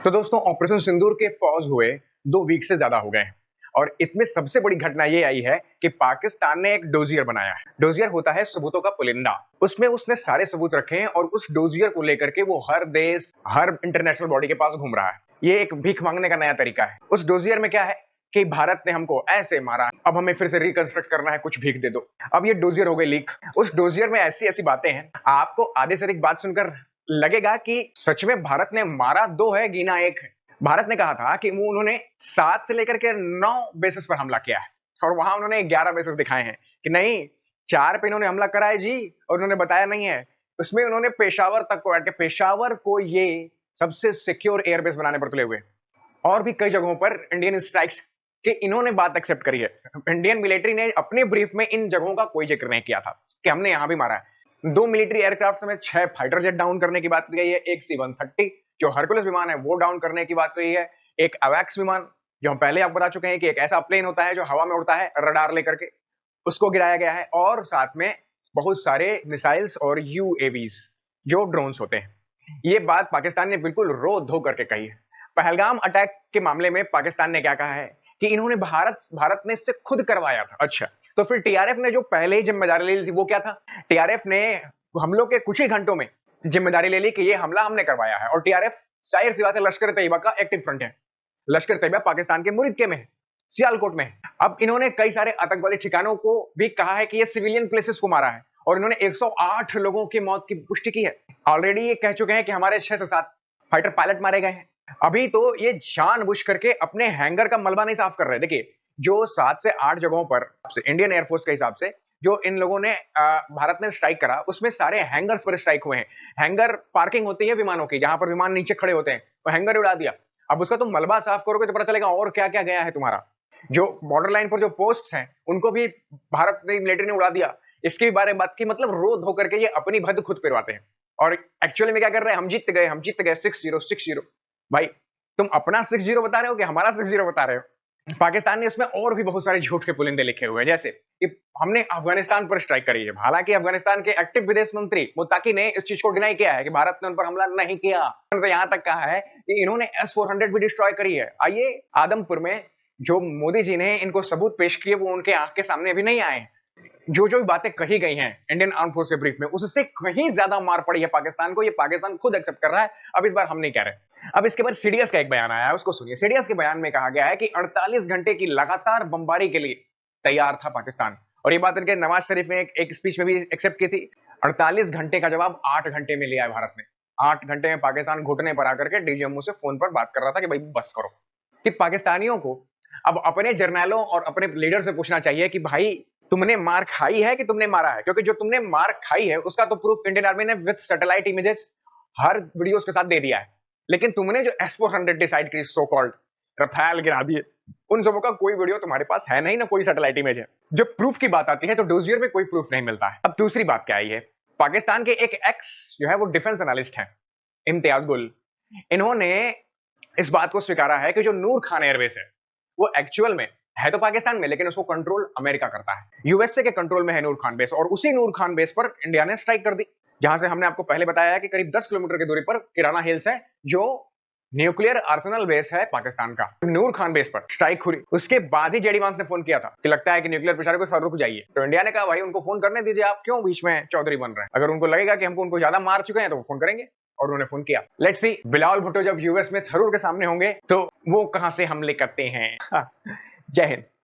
तो दोस्तों ऑपरेशन सिंदूर के पॉज हुए 2 वीक से ज्यादा हो गए हैं और इसमें सबसे बड़ी घटना ये आई है कि पाकिस्तान ने एक डोजियर बनाया है। डोजियर होता है सबूतों का पुलिंदा। उसमें उसने सारे सबूत रखे हैं और उस डोजियर को लेकर के वो हर देश, हर इंटरनेशनल बॉडी के पास घूम रहा है। ये एक भीख मांगने का नया तरीका है। उस डोजियर में क्या है कि भारत ने हमको ऐसे मारा, अब हमें फिर से रिकंस्ट्रक्ट करना है, कुछ भीख दे दो। अब ये डोजियर हो गई लीक। उस डोजियर में ऐसी ऐसी बातें हैं, आपको आधे से एक बात सुनकर लगेगा कि सच में भारत ने मारा 2 है, गिना 1 है। भारत ने कहा था कि वो उन्होंने 7 से लेकर के 9 बेसिस पर हमला किया है और वहां उन्होंने 11 बेसिस दिखाए हैं कि नहीं 4 पे इन्होंने हमला करा है जी, और उन्होंने बताया नहीं है। उसमें उन्होंने पेशावर तक को ऐड किया। पेशावर को ये सबसे सिक्योर एयरबेस बनाने पर तुले हुए और भी कई जगहों पर इंडियन स्ट्राइक्स कि इन्होंने बात एक्सेप्ट करी है। इंडियन मिलिट्री ने अपने ब्रीफ में इन जगहों का कोई जिक्र नहीं किया था कि हमने यहां भी मारा है। 2 मिलिट्री एयरक्राफ्ट में 6 फाइटर जेट डाउन करने की बात की गई है। एक C-130 जो हरकुलस विमान है वो डाउन करने की बात कही है। एक अवैक्स विमान जो हम पहले आपको बता चुके हैं कि एक ऐसा प्लेन होता है जो हवा में उड़ता है रडार लेकर के, उसको गिराया गया है। और साथ में बहुत सारे मिसाइल्स और UAVs जो ड्रोन्स होते हैं। ये बात पाकिस्तान ने बिल्कुल रो धो करके कही है। पहलगाम अटैक के मामले में पाकिस्तान ने क्या कहा है कि इन्होंने भारत ने इससे खुद करवाया था। अच्छा, तो फिर TRF ने जो पहले ही जिम्मेदारी ले ली थी वो क्या था? TRF ने हमलों के कुछ ही घंटों में जिम्मेदारी ले ली कि ये हमला हमने करवाया है। और TRF जाहिर सी बात है लश्कर तैयबा का एक्टिव फ्रंट है। लश्कर तैयबा पाकिस्तान के मुरिदके में है, सियालकोट में है। अब इन्होंने कई सारे आतंकवादी ठिकानों को भी कहा है कि ये सिविलियन प्लेसेस को मारा है और इन्होंने 108 लोगों की मौत की पुष्टि की है। ऑलरेडी ये कह चुके हैं कि हमारे 6 से 7 फाइटर पायलट मारे गए हैं। अभी तो ये जानबूझ करके अपने हैंगर का मलबा नहीं साफ कर रहे। देखिए, जो 7 से 8 जगहों पर इंडियन एयरफोर्स के हिसाब से जो इन लोगों ने भारत ने स्ट्राइक करा, उसमें सारे हैंगर्स पर स्ट्राइक हुए हैं। हैंगर पार्किंग होती है विमानों की, जहां पर विमान नीचे खड़े होते हैं, तो हैंगर उड़ा दिया। अब उसका तुम मलबा साफ करोगे तो पता चलेगा और क्या क्या गया है तुम्हारा। जो बॉर्डर लाइन पर जो पोस्ट हैं उनको भी भारत ने मिलिट्री ने उड़ा दिया। इसके बारे में बात की, मतलब रो धो करके ये अपनी भद खुद पिरवाते हैं। और एक्चुअली में क्या कर रहे हैं, हम जीत गए 6-0 भाई, तुम अपना 6-0 बता रहे हो कि हमारा 6-0 बता रहे हो? पाकिस्तान ने इसमें और भी बहुत सारे झूठ के पुलिंदे लिखे हुए हैं, जैसे कि हमने अफगानिस्तान पर स्ट्राइक करी है। हालांकि अफगानिस्तान के एक्टिव विदेश मंत्री मुत्ताकी ने इस चीज को डिनाई किया है कि भारत ने उन पर हमला नहीं किया। तो यहां तक कहा है कि इन्होंने S-400 भी डिस्ट्रॉय करी है। आइए, आदमपुर में जो मोदी जी ने इनको सबूत पेश किए वो उनके आंख के सामने अभी नहीं आए। जो जो बातें कही गई हैं इंडियन आर्म फोर्स के ब्रीफ में, उससे कहीं ज्यादा मार पड़ी है पाकिस्तान को। ये पाकिस्तान खुद एक्सेप्ट कर रहा है। अब इस बार हम नहीं कह रहे। अब इसके बाद सीडीएस का एक बयान आया है, उसको सुनिए। सीडीएस के बयान में कहा गया है कि 48 घंटे की लगातार बमबारी के लिए तैयार था पाकिस्तान। और ये बात इनके नवाज शरीफ ने एक स्पीच में भी एक्सेप्ट की थी। 48 घंटे का जवाब 8 घंटे में लिया है भारत ने। 8 घंटे में पाकिस्तान घुटने पर आकर के DGMO से फोन पर बात कर रहा था कि भाई बस करो। कि पाकिस्तानियों को अब अपने जर्नैलों और अपने लीडर से पूछना चाहिए कि भाई तुमने मार खाई है कि तुमने मारा है? क्योंकि जो तुमने मार खाई है उसका तो प्रूफ इंडियन आर्मी ने with satellite images her videos के साथ दे दिया है। लेकिन तुमने जो S-400 डिसाइड की, सो कॉल्ड रफाल गिरा दिए, उन सबों का कोई वीडियो तुम्हारे पास है नहीं, ना कोई सैटेलाइट इमेज है। जब प्रूफ की बात आती है तो डोजियर में कोई प्रूफ नहीं मिलता है। अब दूसरी बात क्या आई है, पाकिस्तान के एक एक्स जो है वो डिफेंस एनालिस्ट है, इम्तियाज गुल। इन्होंने इस बात को स्वीकारा है कि जो नूर खान एयरबेस है वो एक्चुअल में है तो पाकिस्तान में, लेकिन उसको कंट्रोल अमेरिका करता है। यूएसए के कंट्रोल में है नूर खान बेस, और उसी नूर खान बेस पर इंडिया ने स्ट्राइक कर दी। जहां से हमने आपको पहले बताया है कि करीब 10 किलोमीटर की दूरी पर किराना हिल्स है, जो न्यूक्लियर आर्सेनल बेस है पाकिस्तान का। नूर खान बेस पर स्ट्राइक हुई, उसके बाद ही जेडी वांस ने फोन किया था कि लगता है कि न्यूक्लियर प्रेशर को रुक जाइए। तो इंडिया ने कहा भाई उनको फोन करने दीजिए, आप क्यों बीच में चौधरी बन रहे हैं? अगर उनको लगेगा कि हमको उनको ज्यादा मार चुके हैं तो वो फोन करेंगे, और उन्होंने फोन किया। लेट्स सी बिलावल भुट्टो जब यूएस में थरूर के सामने होंगे तो वो कहां से हमले करते हैं। जय हिंद।